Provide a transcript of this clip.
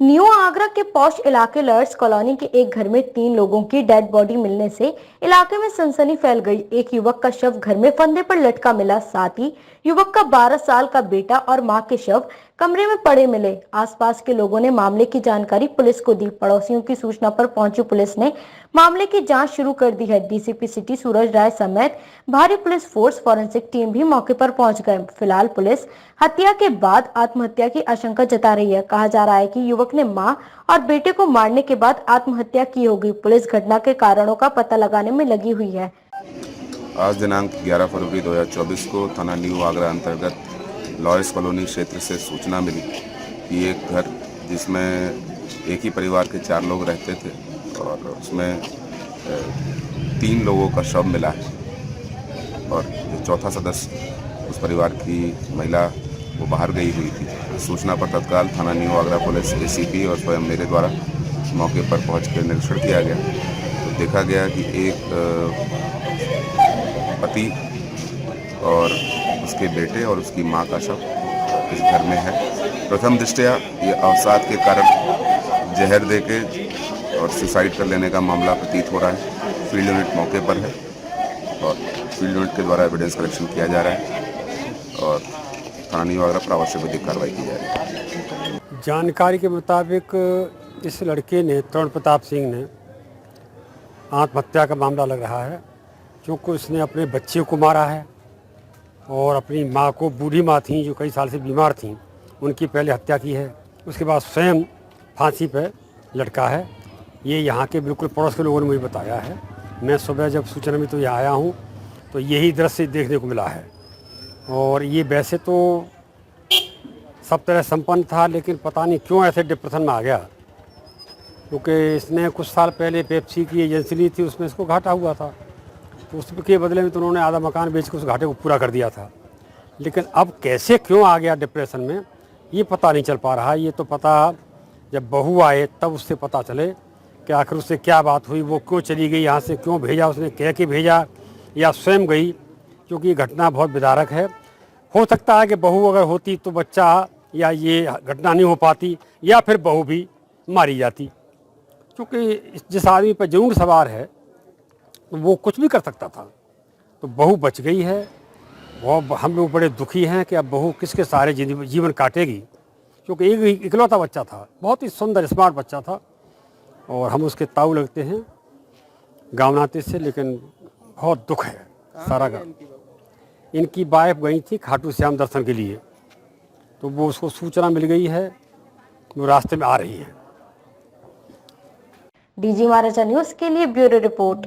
New Agra के posh इलाके लर्ड्स colony के एक घर में 3 लोगों की डेड बॉडी मिलने से इलाके में सनसनी फैल गई। एक युवक का शव घर में फंदे पर लटका मिला, साथ ही युवक का 12 साल का बेटा और मां के शव कमरे में पड़े मिले। आसपास के लोगों ने मामले की जानकारी पुलिस को दी। पड़ोसियों की सूचना पर पहुंची पुलिस ने मामले की जांच शुरू कर दी है। डीसीपी सिटी सूरज राय समेत भारी पुलिस फोर्स, फॉरेंसिक टीम भी मौके पर पहुंच गए। फिलहाल पुलिस हत्या के बाद आत्महत्या की आशंका जता रही है। कहा जा रहा है कि युवक ने मां और बेटे को मारने के बाद आत्महत्या की होगी। पुलिस घटना के कारणों का पता लगाने में लगी हुई है। आज दिनांक 11 फरवरी 2024 को थाना न्यू आगरा अंतर्गत लॉयर्स कॉलोनी क्षेत्र से सूचना मिली कि एक घर जिसमें एक ही परिवार के 4 लोग रहते थे और उसमें 3 लोगों का शव मिला है और जो चौथा सदस्य उस परिवार की महिला वो बाहर गई हुई थी। सूचना पर तत्काल थाना न्यू आगरा पुलिस, एसीपी और स्वयं मेरे द्वारा मौके पर पहुंचकर निरीक्षण किया गया तो देखा गया कि एक पति और उसके बेटे और उसकी मां का शव इस घर में है। प्रथम दृष्टया ये अवसाद के कारण जहर देके और सुसाइड कर लेने का मामला प्रतीत हो रहा है। फील्ड यूनिट मौके पर है और फील्ड यूनिट के द्वारा एविडेंस कलेक्शन किया जा रहा है और थाना न्यू आगरा पर आवश्यक विधिक कार्रवाई की जा रही है। जानकारी के मुताबिक इस लड़के ने, तरुण प्रताप सिंह ने, आत्महत्या का मामला लग रहा है क्योंकि उसने अपने बच्चे को मारा है और अपनी माँ को, बूढ़ी माँ थी जो कई साल से बीमार थी, उनकी पहले हत्या की है। उसके बाद स्वयं फांसी पर लटका है। ये यहाँ के बिल्कुल पड़ोस के लोगों ने मुझे बताया है। मैं सुबह जब सूचना में तो यहाँ आया हूँ तो यही दृश्य देखने को मिला है और ये वैसे तो सब तरह संपन्न था, लेकिन पता नहीं क्यों ऐसे डिप्रेशन में आ गया क्योंकि इसने कुछ साल पहले पेप्सी की एजेंसी ली थी, उसमें इसको घाटा हुआ था तो उसके बदले में तो उन्होंने आधा मकान बेच के उस घाटे को पूरा कर दिया था। लेकिन अब कैसे क्यों आ गया डिप्रेशन में ये पता नहीं चल पा रहा। ये तो पता जब बहू आए तब उससे पता चले कि आखिर उससे क्या बात हुई, वो क्यों चली गई यहाँ से, क्यों भेजा, उसने कह के भेजा या स्वयं गई, क्योंकि ये घटना बहुत विदारक है। हो सकता है कि बहू अगर होती तो बच्चा या ये घटना नहीं हो पाती या फिर बहू भी मारी जाती, क्योंकि जिस आदमी पर जरूर सवार है तो वो कुछ भी कर सकता था। तो बहू बच गई है। वो हम लोग बड़े दुखी हैं कि अब बहू किसके सहारे जीवन काटेगी, क्योंकि एक इकलौता बच्चा था, बहुत ही सुंदर स्मार्ट बच्चा था और हम उसके ताऊ लगते हैं गाँव नाते से। लेकिन बहुत दुख है सारा गाँव। इनकी वाइफ गई थी खाटू श्याम दर्शन के लिए तो वो उसको सूचना मिल गई है, वो रास्ते में आ रही है। डीजी महाराजा न्यूज के लिए ब्यूरो रिपोर्ट।